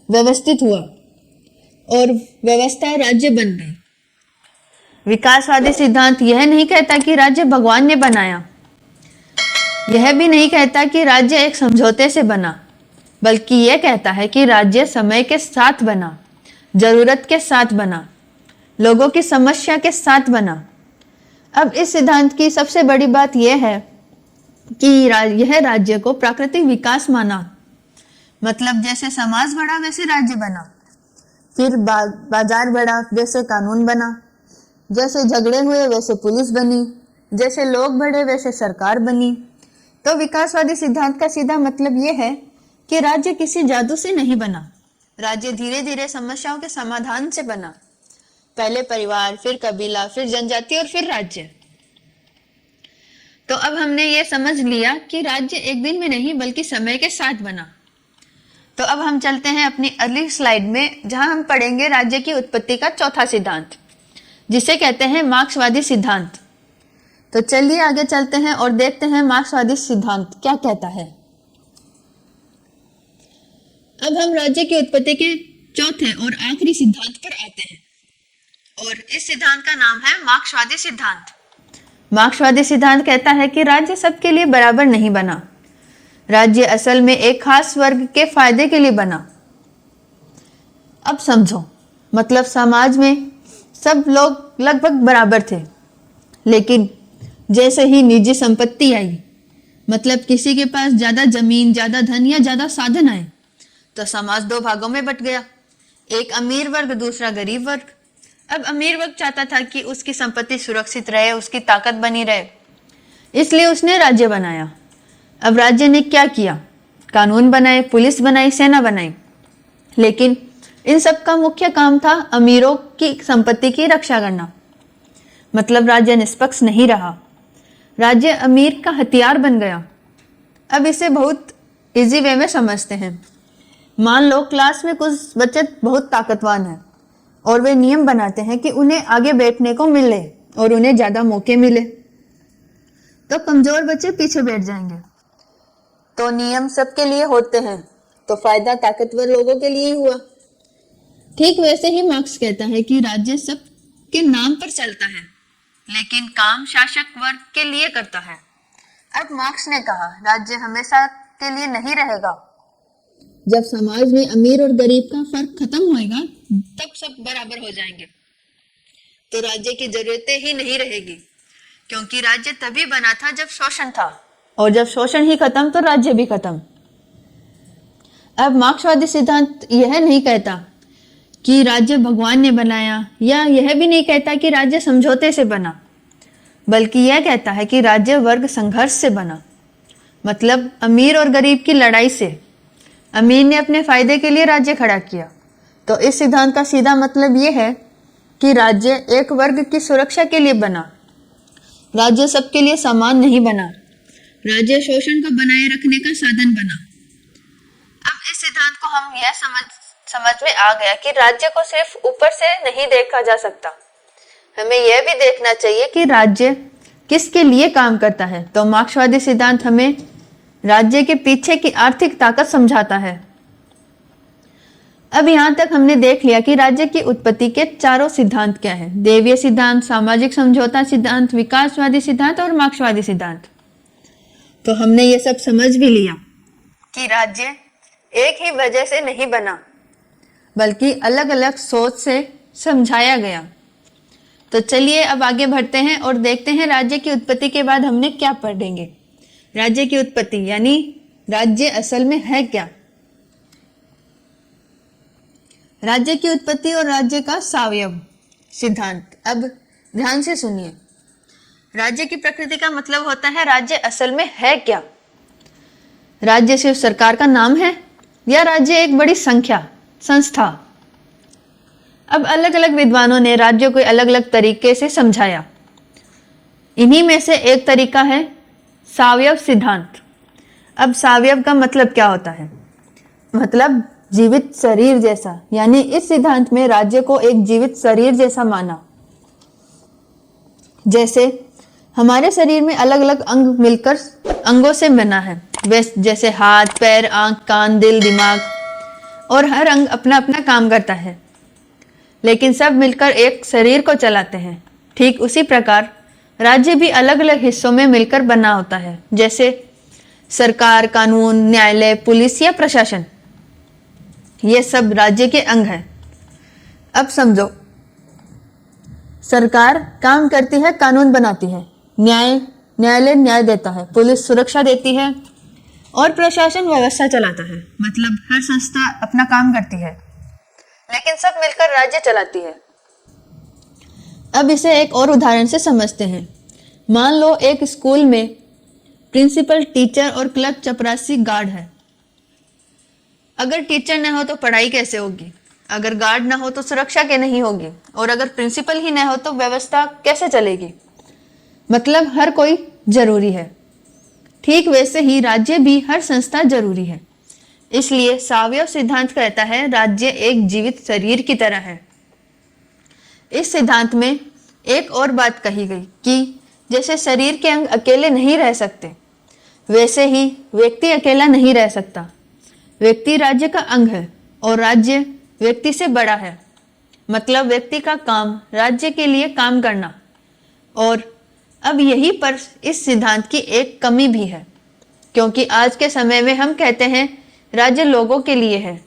व्यवस्थित हुआ और व्यवस्था राज्य बन गई। विकासवादी सिद्धांत यह नहीं कहता कि राज्य भगवान ने बनाया, यह भी नहीं कहता कि राज्य एक समझौते से बना, बल्कि यह कहता है कि राज्य समय के साथ बना, जरूरत के साथ बना, लोगों की समस्या के साथ बना। अब इस सिद्धांत की सबसे बड़ी बात यह है कि यह राज्य को प्राकृतिक विकास माना। मतलब जैसे समाज बढ़ा वैसे राज्य बना, फिर बाजार बढ़ा वैसे कानून बना, जैसे झगड़े हुए वैसे पुलिस बनी, जैसे लोग बढ़े वैसे सरकार बनी। तो विकासवादी सिद्धांत का सीधा मतलब यह है कि राज्य किसी जादू से नहीं बना, राज्य धीरे धीरे समस्याओं के समाधान से बना। पहले परिवार, फिर कबीला, फिर जनजाति और फिर राज्य। तो अब हमने ये समझ लिया कि राज्य एक दिन में नहीं बल्कि समय के साथ बना। तो अब हम चलते हैं अपनी अगली स्लाइड में, जहां हम पढ़ेंगे राज्य की उत्पत्ति का चौथा सिद्धांत, जिसे कहते हैं मार्क्सवादी सिद्धांत। तो चलिए आगे चलते हैं और देखते हैं मार्क्सवादी सिद्धांत क्या कहता है। अब हम राज्य की उत्पत्ति के चौथे और आखिरी सिद्धांत पर आते हैं और इस सिद्धांत का नाम है मार्क्सवादी सिद्धांत। मार्क्सवादी सिद्धांत कहता है कि राज्य सबके लिए बराबर नहीं बना, राज्य असल में एक खास वर्ग के फायदे के लिए बना। अब समझो, मतलब समाज में सब लोग लगभग बराबर थे, लेकिन जैसे ही निजी संपत्ति आई, मतलब किसी के पास ज्यादा जमीन, ज्यादा धन या ज्यादा साधन आए, तो समाज दो भागों में बट गया, एक अमीर वर्ग, दूसरा गरीब वर्ग। अब अमीर वर्ग चाहता था कि उसकी संपत्ति सुरक्षित रहे, उसकी ताकत बनी रहे, इसलिए उसने राज्य बनाया। अब राज्य ने क्या किया? कानून बनाए, पुलिस बनाई, सेना बनाई, लेकिन इन सब का मुख्य काम था अमीरों की संपत्ति की रक्षा करना। मतलब राज्य निष्पक्ष नहीं रहा, राज्य अमीर का हथियार बन गया। अब इसे बहुत इजी वे में समझते हैं। मान लो क्लास में कुछ बच्चे बहुत ताकतवान हैं और वे नियम बनाते हैं कि उन्हें आगे बैठने को मिले और उन्हें ज्यादा मौके मिले, तो कमजोर बच्चे पीछे बैठ जाएंगे। तो नियम सबके लिए होते हैं, तो फायदा ताकतवर लोगों के लिए ही हुआ। ठीक वैसे ही मार्क्स कहता है कि राज्य सबके नाम पर चलता है, लेकिन काम शासक वर्ग के लिए करता है। अब मार्क्स ने कहा राज्य हमेशा के लिए नहीं रहेगा। जब समाज में अमीर और गरीब का फर्क खत्म होएगा, तब सब बराबर हो जाएंगे, तो राज्य की जरूरतें ही नहीं रहेगी, क्योंकि राज्य तभी बना था जब शोषण था, और जब शोषण ही खत्म तो राज्य भी खत्म। अब मार्क्सवादी सिद्धांत यह नहीं कहता कि राज्य भगवान ने बनाया, या यह भी नहीं कहता कि राज्य समझौते से बना, बल्कि यह कहता है कि राज्य वर्ग संघर्ष से बना। मतलब अमीर और गरीब की लड़ाई से। अमीर ने अपने फायदे के लिए राज्य खड़ा किया। तो इस सिद्धांत का सीधा मतलब यह है कि राज्य एक वर्ग की सुरक्षा के लिए बना, राज्य सबके लिए समान नहीं बना, राज्य शोषण को बनाए रखने का साधन बना। अब इस सिद्धांत को हम यह समझ में आ गया कि राज्य को सिर्फ ऊपर से नहीं देखा जा सकता, हमें यह भी देखना चाहिए कि राज्य किसके लिए काम करता है। तो मार्क्सवादी सिद्धांत हमें राज्य के पीछे की आर्थिक ताकत समझाता है। अब यहाँ तक हमने देख लिया कि राज्य की उत्पत्ति के चारों सिद्धांत क्या है: देवीय सिद्धांत, सामाजिक समझौता सिद्धांत, विकासवादी सिद्धांत और मार्क्सवादी सिद्धांत। तो हमने ये सब समझ भी लिया कि राज्य एक ही वजह से नहीं बना, बल्कि अलग अलग सोच से समझाया गया। तो चलिए अब आगे बढ़ते हैं और देखते हैं राज्य की उत्पत्ति के बाद हमने क्या पढ़ेंगे। राज्य की उत्पत्ति यानी राज्य असल में है क्या। राज्य की उत्पत्ति और राज्य का सावयव सिद्धांत। अब ध्यान से सुनिए। राज्य की प्रकृति का मतलब होता है राज्य असल में है क्या। राज्य सिर्फ सरकार का नाम है, या राज्य एक बड़ी संस्था। अब अलग अलग विद्वानों ने राज्य को अलग अलग तरीके से समझाया। इन्हीं में से एक तरीका है सावयव सिद्धांत। अब सावयव का मतलब क्या होता है? मतलब जीवित शरीर जैसा, यानी इस सिद्धांत में राज्य को एक जीवित शरीर जैसा माना। जैसे हमारे शरीर में अलग अलग अंग मिलकर अंगों से बना है, जैसे हाथ, पैर, आंख, कान, दिल, दिमाग, और हर अंग अपना अपना काम करता है, लेकिन सब मिलकर एक शरीर को चलाते हैं। ठीक उसी प्रकार राज्य भी अलग अलग हिस्सों में मिलकर बना होता है, जैसे सरकार, कानून, न्यायालय, पुलिस या प्रशासन। ये सब राज्य के अंग हैं। अब समझो, सरकार काम करती है, कानून बनाती है, न्यायालय न्याय देता है, पुलिस सुरक्षा देती है, और प्रशासन व्यवस्था चलाता है। मतलब हर संस्था अपना काम करती है, लेकिन सब मिलकर राज्य चलाती है। अब इसे एक और उदाहरण से समझते हैं। मान लो एक स्कूल में प्रिंसिपल, टीचर और क्लर्क, चपरासी, गार्ड है। अगर टीचर न हो तो पढ़ाई कैसे होगी? अगर गार्ड ना हो तो सुरक्षा के नहीं होगी, और अगर प्रिंसिपल ही न हो तो व्यवस्था कैसे चलेगी? मतलब हर कोई जरूरी है। ठीक वैसे ही राज्य भी हर संस्था जरूरी है। इसलिए सावयव सिद्धांत कहता है राज्य एक जीवित शरीर की तरह है। इस सिद्धांत में एक और बात कही गई कि जैसे शरीर के अंग अकेले नहीं रह सकते, वैसे ही व्यक्ति अकेला नहीं रह सकता। व्यक्ति राज्य का अंग है और राज्य व्यक्ति से बड़ा है। मतलब व्यक्ति का काम राज्य के लिए काम करना। और अब यहीं पर इस सिद्धांत की एक कमी भी है, क्योंकि आज के समय में हम कहते हैं राज्य लोगों के लिए है,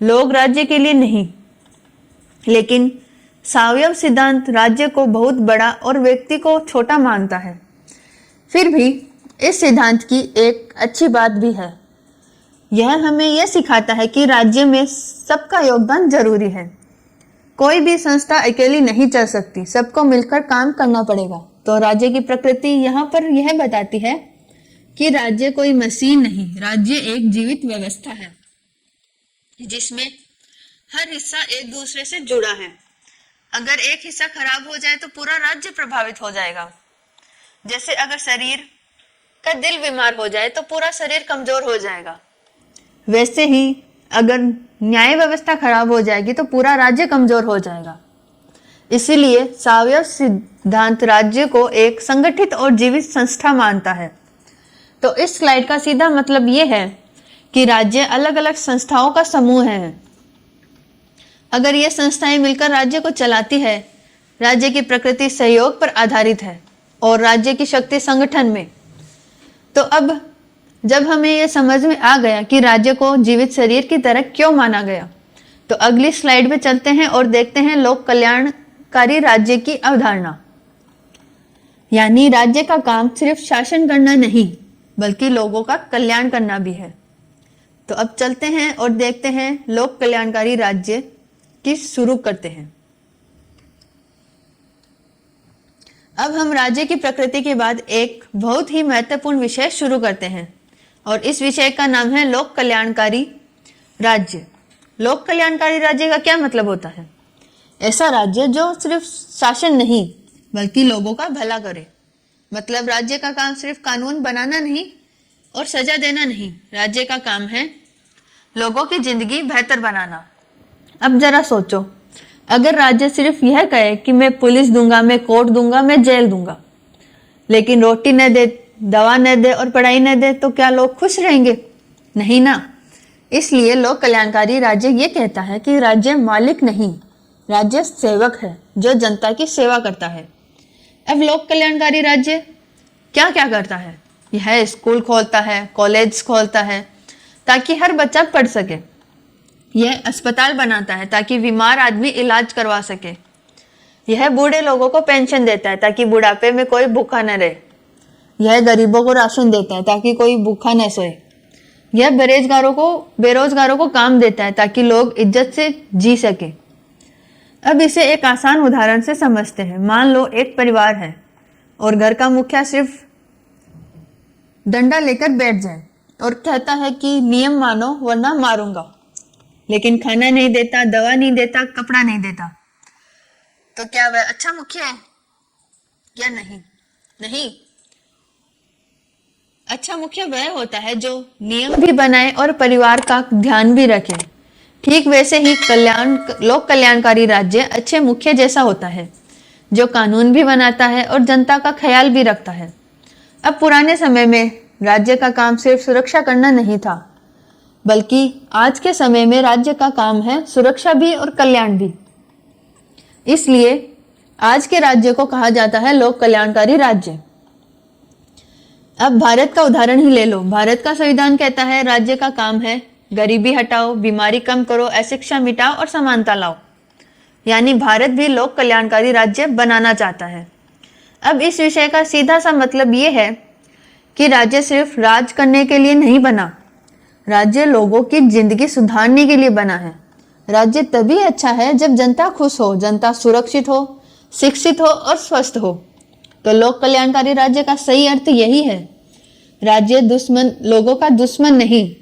लोग राज्य के लिए नहीं। लेकिन सावयव सिद्धांत राज्य को बहुत बड़ा और व्यक्ति को छोटा मानता है। फिर भी इस सिद्धांत की एक अच्छी बात भी है। यह हमें यह सिखाता है कि राज्य में सबका योगदान जरूरी है। कोई भी संस्था अकेली नहीं चल सकती, सबको मिलकर काम करना पड़ेगा। तो राज्य की प्रकृति यहाँ पर यह बताती है कि राज्य कोई मशीन नहीं, राज्य एक जीवित व्यवस्था है जिसमें हर हिस्सा एक दूसरे से जुड़ा है। अगर एक हिस्सा खराब हो जाए तो पूरा राज्य प्रभावित हो जाएगा। जैसे अगर शरीर का दिल बीमार हो जाए तो पूरा शरीर कमजोर हो जाएगा, वैसे ही अगर न्याय व्यवस्था खराब हो जाएगी तो पूरा राज्य कमजोर हो जाएगा। इसीलिए सावयव सिद्धांत राज्य को एक संगठित और जीवित संस्था मानता है। तो इस स्लाइड का सीधा मतलब ये है कि राज्य अलग अलग संस्थाओं का समूह है। अगर ये संस्थाएं मिलकर राज्य को चलाती है, राज्य की प्रकृति सहयोग पर आधारित है और राज्य की शक्ति संगठन में। तो अब जब हमें यह समझ में आ गया कि राज्य को जीवित शरीर की तरह क्यों माना गया, तो अगली स्लाइड में चलते हैं और देखते हैं लोक कल्याणकारी राज्य की अवधारणा। यानी राज्य का काम सिर्फ शासन करना नहीं बल्कि लोगों का कल्याण करना भी है। तो अब चलते हैं और देखते हैं लोक कल्याणकारी राज्य की शुरू करते हैं। अब हम राज्य की प्रकृति के बाद एक बहुत ही महत्वपूर्ण विषय शुरू करते हैं और इस विषय का नाम है लोक कल्याणकारी राज्य। लोक कल्याणकारी राज्य का क्या मतलब होता है? ऐसा राज्य जो सिर्फ शासन नहीं बल्कि लोगों का भला करे। मतलब राज्य का काम सिर्फ कानून बनाना नहीं और सजा देना नहीं, राज्य का काम है लोगों की जिंदगी बेहतर बनाना। अब जरा सोचो, अगर राज्य सिर्फ यह कहे कि मैं पुलिस दूंगा, मैं कोर्ट दूंगा, मैं जेल दूंगा, लेकिन रोटी न दे, दवा न दे और पढ़ाई न दे, तो क्या लोग खुश रहेंगे? नहीं ना। इसलिए लोक कल्याणकारी राज्य ये कहता है कि राज्य मालिक नहीं, राज्य सेवक है जो जनता की सेवा करता है। अब लोक कल्याणकारी राज्य क्या क्या करता है? यह स्कूल खोलता है, कॉलेज खोलता है ताकि हर बच्चा पढ़ सके। यह अस्पताल बनाता है ताकि बीमार आदमी इलाज करवा सके। यह बूढ़े लोगों को पेंशन देता है ताकि बुढ़ापे में कोई भूखा न रहे। यह गरीबों को राशन देता है ताकि कोई भूखा न सोए। यह बेरोजगारों को काम देता है ताकि लोग इज्जत से जी सके। अब इसे एक आसान उदाहरण से समझते हैं। मान लो एक परिवार है और घर का मुखिया सिर्फ डंडा लेकर बैठ जाए और कहता है कि नियम मानो वरना मारूंगा, लेकिन खाना नहीं देता, दवा नहीं देता, कपड़ा नहीं देता, तो क्या वह अच्छा मुखिया है या नहीं? नहीं। अच्छा मुखिया वह होता है जो नियम भी बनाए और परिवार का ध्यान भी रखे। ठीक वैसे ही लोक कल्याणकारी राज्य अच्छे मुखिया जैसा होता है जो कानून भी बनाता है और जनता का ख्याल भी रखता है। अब पुराने समय में राज्य का काम सिर्फ सुरक्षा करना नहीं था, बल्कि आज के समय में राज्य का काम है सुरक्षा भी और कल्याण भी। इसलिए आज के राज्य को कहा जाता है लोक कल्याणकारी राज्य। अब भारत का उदाहरण ही ले लो। भारत का संविधान कहता है राज्य का काम है गरीबी हटाओ, बीमारी कम करो, अशिक्षा मिटाओ और समानता लाओ। यानी भारत भी लोक कल्याणकारी राज्य बनाना चाहता है। अब इस विषय का सीधा सा मतलब ये है कि राज्य सिर्फ राज करने के लिए नहीं बना, राज्य लोगों की जिंदगी सुधारने के लिए बना है। राज्य तभी अच्छा है जब जनता खुश हो, जनता सुरक्षित हो, शिक्षित हो और स्वस्थ हो। तो लोक कल्याणकारी राज्य का सही अर्थ यही है। राज्य लोगों का दुश्मन नहीं,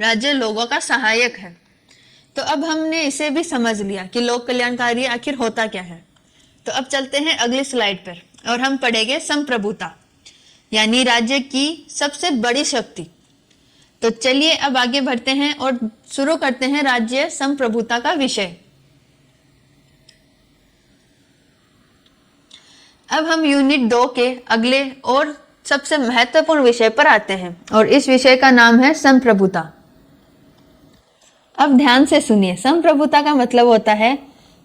राज्य लोगों का सहायक है। तो अब हमने इसे भी समझ लिया कि लोक कल्याणकारी आखिर होता क्या है। तो अब चलते हैं अगली स्लाइड पर और हम पढ़ेंगे संप्रभुता, यानी राज्य की सबसे बड़ी शक्ति। तो चलिए अब आगे बढ़ते हैं और शुरू करते हैं राज्य संप्रभुता का विषय। अब हम यूनिट 2 के अगले और सबसे महत्वपूर्ण विषय पर आते हैं और इस विषय का नाम है संप्रभुता। अब ध्यान से सुनिए। संप्रभुता का मतलब होता है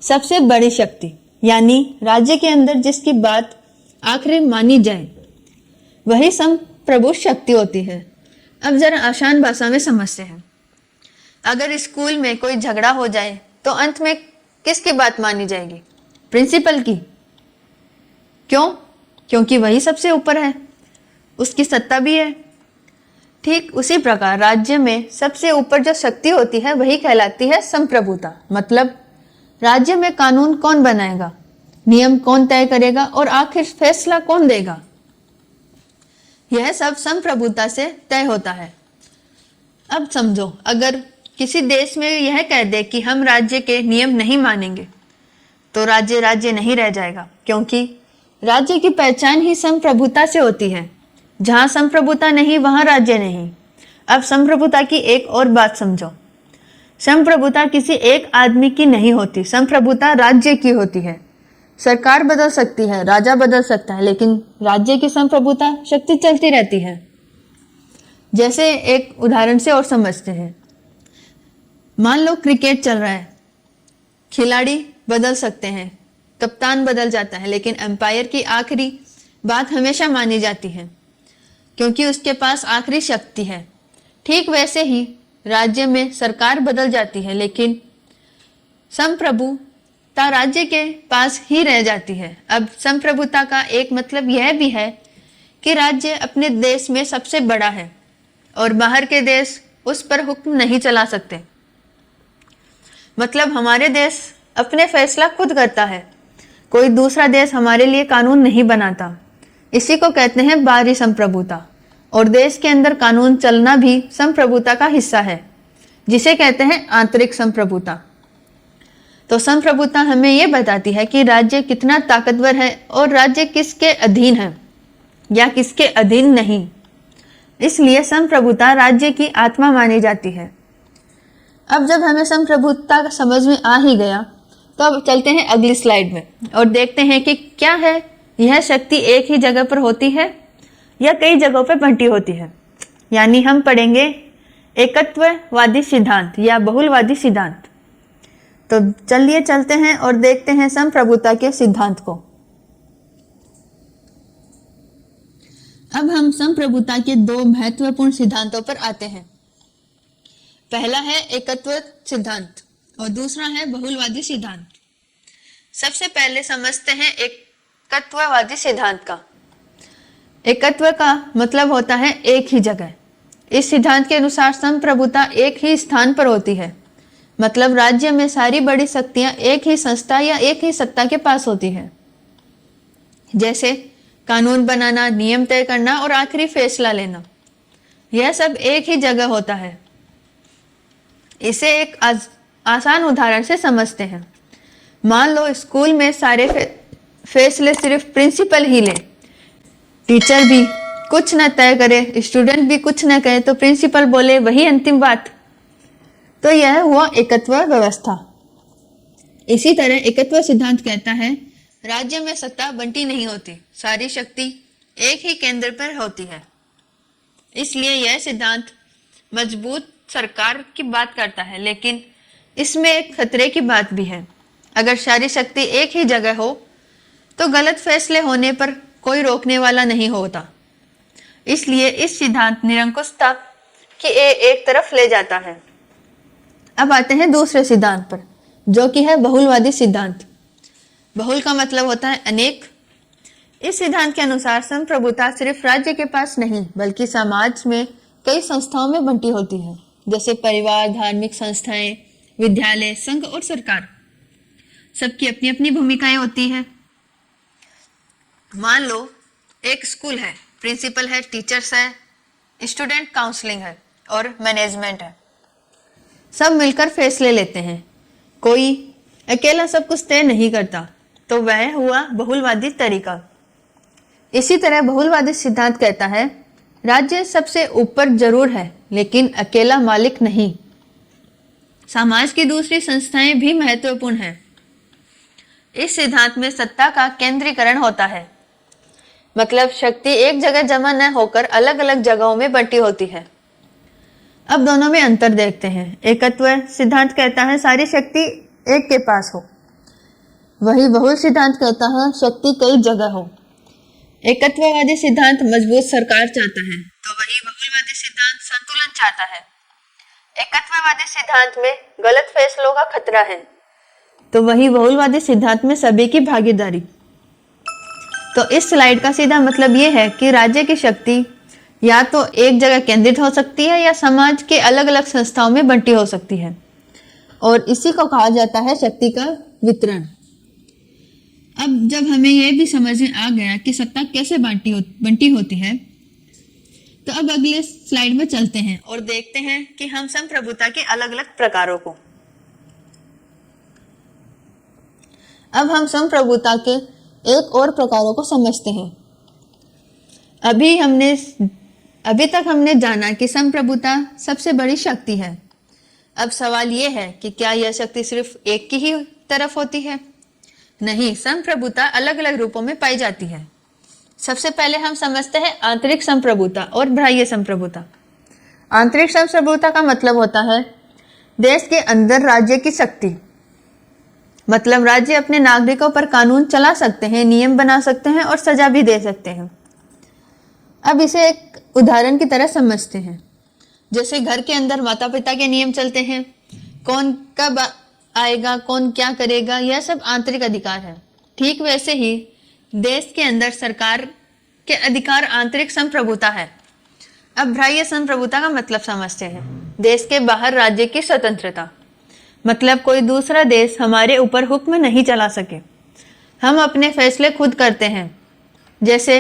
सबसे बड़ी शक्ति, यानी राज्य के अंदर जिसकी बात आखिरी मानी जाए वही संप्रभु शक्ति होती है। अब जरा आसान भाषा में समझते हैं। अगर स्कूल में कोई झगड़ा हो जाए तो अंत में किसकी बात मानी जाएगी? प्रिंसिपल की। क्यों? क्योंकि वही सबसे ऊपर है, उसकी सत्ता भी है। ठीक उसी प्रकार राज्य में सबसे ऊपर जो शक्ति होती है वही कहलाती है संप्रभुता। मतलब राज्य में कानून कौन बनाएगा, नियम कौन तय करेगा और आखिर फैसला कौन देगा? यह सब संप्रभुता से तय होता है। अब समझो, अगर किसी देश में यह कह दे कि हम राज्य के नियम नहीं मानेंगे, तो राज्य राज्य नहीं रह जाएगा, क्योंकि राज्य की पहचान ही संप्रभुता से होती है। जहां संप्रभुता नहीं वहां राज्य नहीं। अब संप्रभुता की एक और बात समझो। संप्रभुता किसी एक आदमी की नहीं होती, संप्रभुता राज्य की होती है। सरकार बदल सकती है, राजा बदल सकता है, लेकिन राज्य की संप्रभुता शक्ति चलती रहती है। जैसे एक उदाहरण से और समझते हैं। मान लो क्रिकेट चल रहा है, खिलाड़ी बदल सकते हैं, कप्तान बदल जाता है, लेकिन अंपायर की आखिरी बात हमेशा मानी जाती है, क्योंकि उसके पास आखिरी शक्ति है। ठीक वैसे ही राज्य में सरकार बदल जाती है, लेकिन संप्रभुता राज्य के पास ही रह जाती है। अब संप्रभुता का एक मतलब यह भी है कि राज्य अपने देश में सबसे बड़ा है और बाहर के देश उस पर हुक्म नहीं चला सकते। मतलब हमारे देश अपने फैसला खुद करता है, कोई दूसरा देश हमारे लिए कानून नहीं बनाता। इसी को कहते हैं बाहरी संप्रभुता। और देश के अंदर कानून चलना भी संप्रभुता का हिस्सा है, जिसे कहते हैं आंतरिक संप्रभुता। तो संप्रभुता हमें यह बताती है कि राज्य कितना ताकतवर है और राज्य किसके अधीन है या किसके अधीन नहीं। इसलिए संप्रभुता राज्य की आत्मा मानी जाती है। अब जब हमें संप्रभुता का समझ में आ ही गया, तो अब चलते हैं अगली स्लाइड में और देखते हैं कि क्या है, यह शक्ति एक ही जगह पर होती है या कई जगहों पर बंटी होती है। यानी हम पढ़ेंगे एकत्ववादी सिद्धांत या बहुलवादी सिद्धांत। तो चलिए चलते हैं और देखते हैं संप्रभुता के सिद्धांत को। अब हम संप्रभुता के दो महत्वपूर्ण सिद्धांतों पर आते हैं। पहला है एकत्व सिद्धांत और दूसरा है बहुलवादी सिद्धांत। सबसे पहले समझते हैं एकत्ववादी सिद्धांत का। एकत्व का मतलब होता है एक ही जगह। इस सिद्धांत के अनुसार संप्रभुता एक ही स्थान पर होती है। मतलब राज्य में सारी बड़ी शक्तियां एक ही संस्था या एक ही सत्ता के पास होती है, जैसे कानून बनाना, नियम तय करना और आखिरी फैसला लेना। यह सब एक ही जगह होता है। इसे एक आसान उदाहरण से समझते हैं। मान लो स्कूल में सारे फैसले सिर्फ प्रिंसिपल ही ले, टीचर भी कुछ न तय करे, स्टूडेंट भी कुछ न कहे, तो प्रिंसिपल बोले वही अंतिम बात। तो यह हुआ एकत्व व्यवस्था। इसी तरह एकत्व सिद्धांत कहता है राज्य में सत्ता बंटी नहीं होती, सारी शक्ति एक ही केंद्र पर होती है। इसलिए यह सिद्धांत मजबूत सरकार की बात करता है, लेकिन इसमें एक खतरे की बात भी है। अगर सारी शक्ति एक ही जगह हो तो गलत फैसले होने पर कोई रोकने वाला नहीं होता। इसलिए इस सिद्धांत निरंकुशता की एक तरफ ले जाता है। अब आते हैं दूसरे सिद्धांत पर, जो कि है बहुलवादी सिद्धांत। बहुल का मतलब होता है अनेक। इस सिद्धांत के अनुसार संप्रभुता सिर्फ राज्य के पास नहीं, बल्कि समाज में कई संस्थाओं में बंटी होती है, जैसे परिवार, धार्मिक संस्थाएं, विद्यालय, संघ और सरकार। सबकी अपनी अपनी भूमिकाएं होती हैं। मान लो एक स्कूल है, प्रिंसिपल है, टीचर्स है, स्टूडेंट काउंसलिंग है और मैनेजमेंट है। सब मिलकर फैसले लेते हैं। कोई अकेला सब कुछ तय नहीं करता, तो वह हुआ बहुलवादी तरीका। इसी तरह बहुलवादी सिद्धांत कहता है राज्य सबसे ऊपर जरूर है, लेकिन अकेला मालिक नहीं। समाज की दूसरी संस्थाएं भी महत्वपूर्ण हैं। इस सिद्धांत में सत्ता का केंद्रीकरण होता है, मतलब शक्ति एक जगह जमा न होकर अलग अलग जगहों में बंटी होती है। अब दोनों में अंतर देखते हैं। एकत्व सिद्धांत कहता है सारी शक्ति एक के पास हो, वही बहुल सिद्धांत कहता है शक्ति कई जगह हो। एकत्ववादी सिद्धांत मजबूत सरकार चाहता है, तो वही बहुलवादी सिद्धांत संतुलन चाहता है। एकत्ववादी सिद्धांत में गलत फैसलों का खतरा है, तो वही बहुलवादी सिद्धांत में सभी की भागीदारी। तो इस स्लाइड का सीधा मतलब ये है कि राज्य की शक्ति या तो एक जगह केंद्रित हो सकती है या समाज के अलग अलग संस्थाओं में बंटी हो सकती है। और इसी को कहा जाता है शक्ति का वितरण। अब जब हमें यह भी समझ में आ गया कि सत्ता कैसे बंटी होती है, तो अब अगले स्लाइड में चलते हैं और देखते हैं कि हम संप्रभुता के अलग अलग प्रकारों को। अब हम संप्रभुता के एक और प्रकारों को समझते हैं। अभी तक हमने जाना कि संप्रभुता सबसे बड़ी शक्ति है। अब सवाल यह है कि क्या यह शक्ति सिर्फ एक की ही तरफ होती है? नहीं, संप्रभुता अलग अलग रूपों में पाई जाती है। सबसे पहले हम समझते हैं आंतरिक संप्रभुता और बाह्य संप्रभुता। आंतरिक संप्रभुता का मतलब होता है देश के अंदर राज्य की शक्ति, मतलब राज्य अपने नागरिकों पर कानून चला सकते हैं, नियम बना सकते हैं और सजा भी दे सकते हैं। अब इसे एक उदाहरण की तरह समझते हैं। जैसे घर के अंदर माता पिता के नियम चलते हैं, कौन कब आएगा, कौन क्या करेगा, यह सब आंतरिक अधिकार है। ठीक वैसे ही देश के अंदर सरकार के अधिकार आंतरिक संप्रभुता है। अब बाह्य संप्रभुता का मतलब समझते हैं। देश के बाहर राज्य की स्वतंत्रता, मतलब कोई दूसरा देश हमारे ऊपर हुक्म नहीं चला सके, हम अपने फैसले खुद करते हैं। जैसे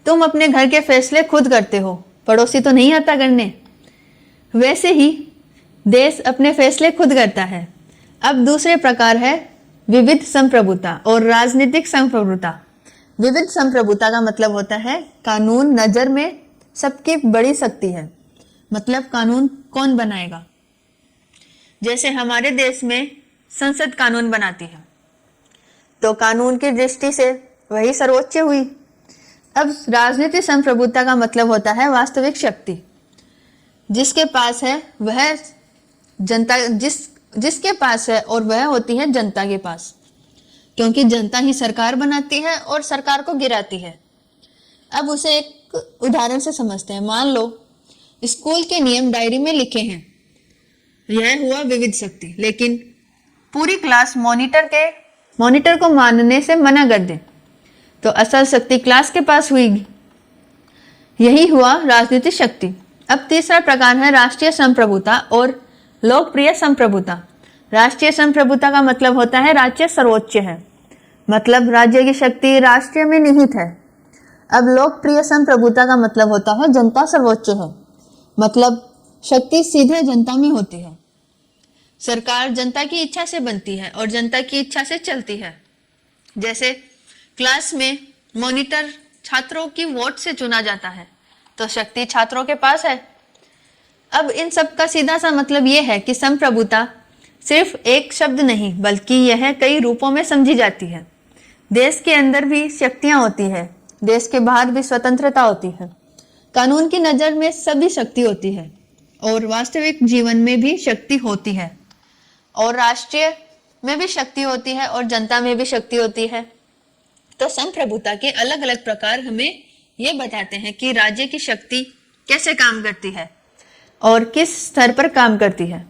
तुम अपने घर के फैसले खुद करते हो, पड़ोसी तो नहीं आता करने, वैसे ही देश अपने फैसले खुद करता है। अब दूसरे प्रकार है विविध संप्रभुता और राजनीतिक संप्रभुता। विविध संप्रभुता का मतलब होता है कानून नजर में सबकी बड़ी शक्ति है, मतलब कानून कौन बनाएगा। जैसे हमारे देश में संसद कानून बनाती है, तो कानून की दृष्टि से वही सर्वोच्च हुई। अब राजनीतिक संप्रभुता का मतलब होता है वास्तविक शक्ति, जिसके पास है वह जनता, जिसके पास है और वह होती है जनता के पास, क्योंकि जनता ही सरकार बनाती है और सरकार को गिराती है। अब उसे एक उदाहरण से समझते हैं। मान लो स्कूल के नियम डायरी में लिखे हैं, यह हुआ विविध शक्ति, लेकिन पूरी क्लास मॉनिटर को मानने से मना कर दे, तो असल शक्ति क्लास के पास हुई। यही हुआ राजनीतिक शक्ति। अब तीसरा प्रकार है राष्ट्रीय संप्रभुता और लोकप्रिय संप्रभुता। राष्ट्रीय संप्रभुता का मतलब होता है राज्य सर्वोच्च है, मतलब राज्य की शक्ति राष्ट्र में निहित है। अब लोकप्रिय संप्रभुता का मतलब होता है जनता सर्वोच्च है, मतलब शक्ति सीधे जनता में होती है। सरकार जनता की इच्छा से बनती है और जनता की इच्छा से चलती है। जैसे क्लास में मॉनिटर छात्रों की वोट से चुना जाता है, तो शक्ति छात्रों के पास है। अब इन सब का सीधा सा मतलब यह है कि संप्रभुता सिर्फ एक शब्द नहीं, बल्कि यह कई रूपों में समझी जाती है। देश के अंदर भी शक्तियां होती है, देश के बाहर भी स्वतंत्रता होती है, कानून की नजर में सभी शक्ति होती है, और वास्तविक जीवन में भी शक्ति होती है, और राष्ट्रीय में भी शक्ति होती है, और जनता में भी शक्ति होती है। तो संप्रभुता के अलग अलग प्रकार हमें ये बताते हैं कि राज्य की शक्ति कैसे काम करती है और किस स्तर पर काम करती है।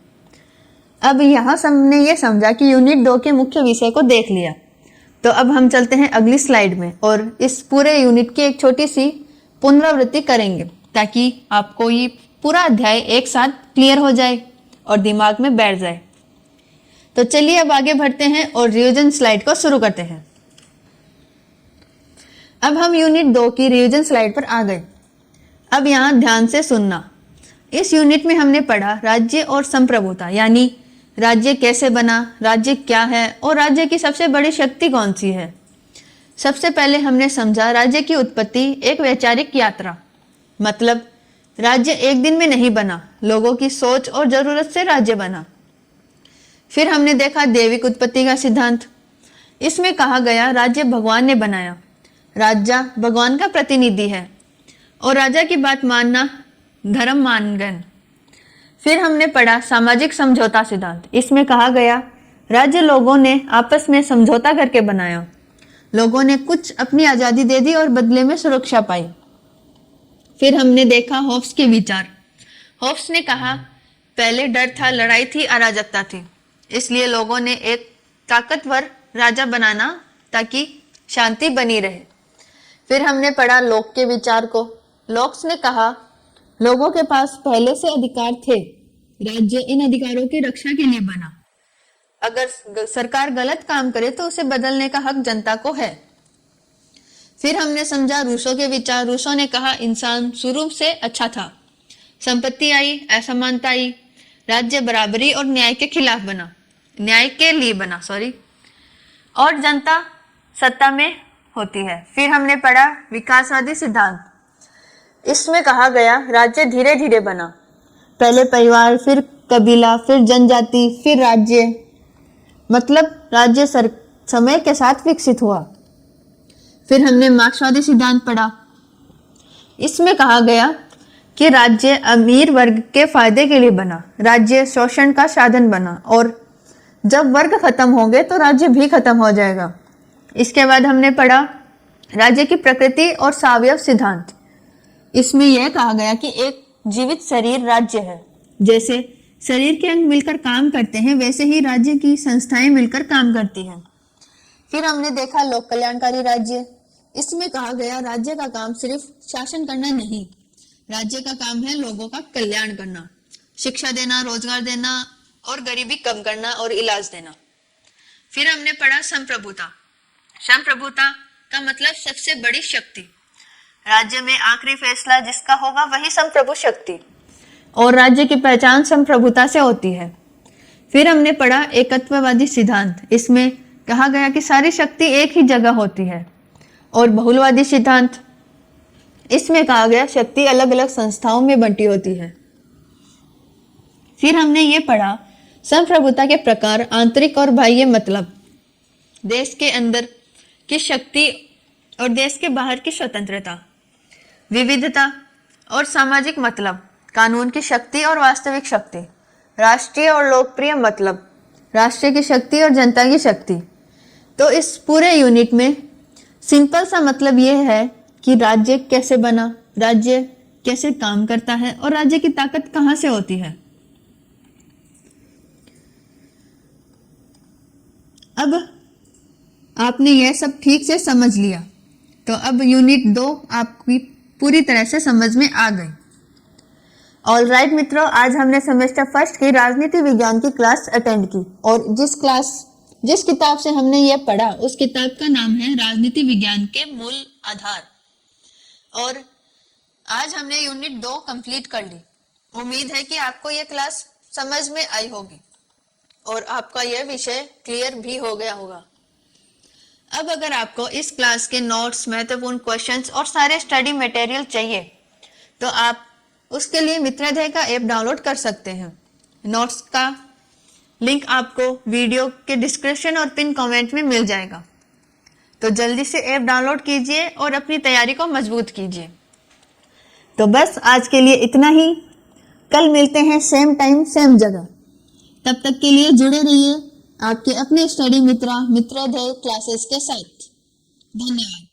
अब यहाँ हमने ये समझा कि यूनिट 2 के मुख्य विषय को देख लिया। तो अब हम चलते हैं अगली स्लाइड में और इस पूरे यूनिट की एक छोटी सी पुनरावृत्ति करेंगे, ताकि आपको ये पूरा अध्याय एक साथ क्लियर हो जाए और दिमाग में बैठ जाए। तो चलिए अब आगे बढ़ते हैं और रिवीजन स्लाइड को शुरू करते हैं। अब हम यूनिट 2 की रिवीजन स्लाइड पर आ गए। अब यहाँ ध्यान से सुनना। इस यूनिट में हमने पढ़ा राज्य और संप्रभुता, यानी राज्य कैसे बना, राज्य क्या है और राज्य की सबसे बड़ी शक्ति कौन सी है। सबसे पहले हमने समझा राज्य की उत्पत्ति एक वैचारिक यात्रा, मतलब राज्य एक दिन में नहीं बना, लोगों की सोच और जरूरत से राज्य बना। फिर हमने देखा दैविक उत्पत्ति का सिद्धांत। इसमें कहा गया राज्य भगवान ने बनाया, राजा भगवान का प्रतिनिधि है और राजा की बात मानना धर्म मान गए। फिर हमने पढ़ा सामाजिक समझौता सिद्धांत। इसमें कहा गया राज्य लोगों ने आपस में समझौता करके बनाया, लोगों ने कुछ अपनी आजादी दे दी और बदले में सुरक्षा पाई। फिर हमने देखा होब्स के विचार। होब्स ने कहा पहले डर था, लड़ाई थी, अराजकता थी, इसलिए लोगों ने एक ताकतवर राजा बनाना ताकि शांति बनी रहे। फिर हमने पढ़ा लोक के विचार को। लोक्स ने कहा लोगों के पास पहले से अधिकार थे, राज्य इन अधिकारों की रक्षा के लिए बना। अगर सरकार गलत काम करे तो उसे बदलने का हक जनता को है। फिर हमने समझा रूसो के विचार। रूसो ने कहा इंसान शुरू से अच्छा था, संपत्ति आई, असमानता आई, राज्य बराबरी और न्याय के खिलाफ बना, न्याय के लिए बना सॉरी, और जनता सत्ता में होती है। फिर हमने पढ़ा विकासवादी सिद्धांत। इसमें कहा गया राज्य धीरे धीरे बना, पहले परिवार, फिर कबीला, फिर जनजाति, फिर राज्य, मतलब राज्य समय के साथ विकसित हुआ। फिर हमने मार्क्सवादी सिद्धांत पढ़ा। इसमें कहा गया कि राज्य अमीर वर्ग के फायदे के लिए बना, राज्य शोषण का साधन बना, और जब वर्ग खत्म होंगे तो राज्य भी खत्म हो जाएगा। इसके बाद हमने पढ़ा राज्य की प्रकृति और सावयव सिद्धांत। इसमें यह कहा गया कि एक जीवित शरीर राज्य है। जैसे शरीर के अंग मिलकर काम करते हैं, वैसे ही राज्य की संस्थाएं मिलकर काम करती हैं। फिर हमने देखा लोक कल्याणकारी राज्य। इसमें कहा गया राज्य का काम सिर्फ शासन करना नहीं, राज्य का काम है लोगों का कल्याण करना, शिक्षा देना, रोजगार देना और गरीबी कम करना और इलाज देना। फिर हमने पढ़ा संप्रभुता। संप्रभुता का मतलब सबसे बड़ी शक्ति, राज्य में आखिरी फैसला जिसका होगा वही संप्रभु शक्ति, और राज्य की पहचान संप्रभुता से होती है। फिर हमने पढ़ा एकत्ववादी सिद्धांत। इसमें कहा गया कि सारी शक्ति एक ही जगह होती है। और बहुलवादी सिद्धांत, इसमें कहा गया शक्ति अलग अलग संस्थाओं में बंटी होती है। फिर हमने ये पढ़ा संप्रभुता के प्रकार, आंतरिक और बाह्य मतलब, देश के अंदर की शक्ति और देश के बाहर की स्वतंत्रता, विविधता और सामाजिक मतलब, कानून की शक्ति और वास्तविक शक्ति, राष्ट्रीय और लोकप्रिय मतलब, राष्ट्र की शक्ति और जनता की शक्ति। तो इस पूरे यूनिट में सिंपल सा मतलब यह है कि राज्य कैसे बना, राज्य कैसे काम करता है और राज्य की ताकत कहां से होती है। अब आपने यह सब ठीक से समझ लिया, तो अब यूनिट 2 आपकी पूरी तरह से समझ में आ गई। ऑल राइट मित्रों, आज हमने सेमेस्टर फर्स्ट की राजनीति विज्ञान की क्लास अटेंड की, और जिस किताब से हमने ये पढ़ा उस किताब का नाम है राजनीति विज्ञान के मूल आधार। और आज हमने यूनिट 2 कंप्लीट कर ली। उम्मीद है कि आपको ये क्लास समझ में आई होगी और आपका यह विषय क्लियर भी हो गया होगा। अब अगर आपको इस क्लास के नोट्स, महत्वपूर्ण क्वेश्चंस और सारे स्टडी मटेरियल चाहिए तो आप उसके लिए मित्राध्याय का ऐप डाउनलोड कर सकते हैं। नोट्स का लिंक आपको वीडियो के डिस्क्रिप्शन और पिन कमेंट में मिल जाएगा। तो जल्दी से ऐप डाउनलोड कीजिए और अपनी तैयारी को मजबूत कीजिए। तो बस आज के लिए इतना ही। कल मिलते हैं सेम टाइम सेम जगह। तब तक के लिए जुड़े रहिए आपके अपने स्टडी मित्राध्याय क्लासेस के साथ। धन्यवाद।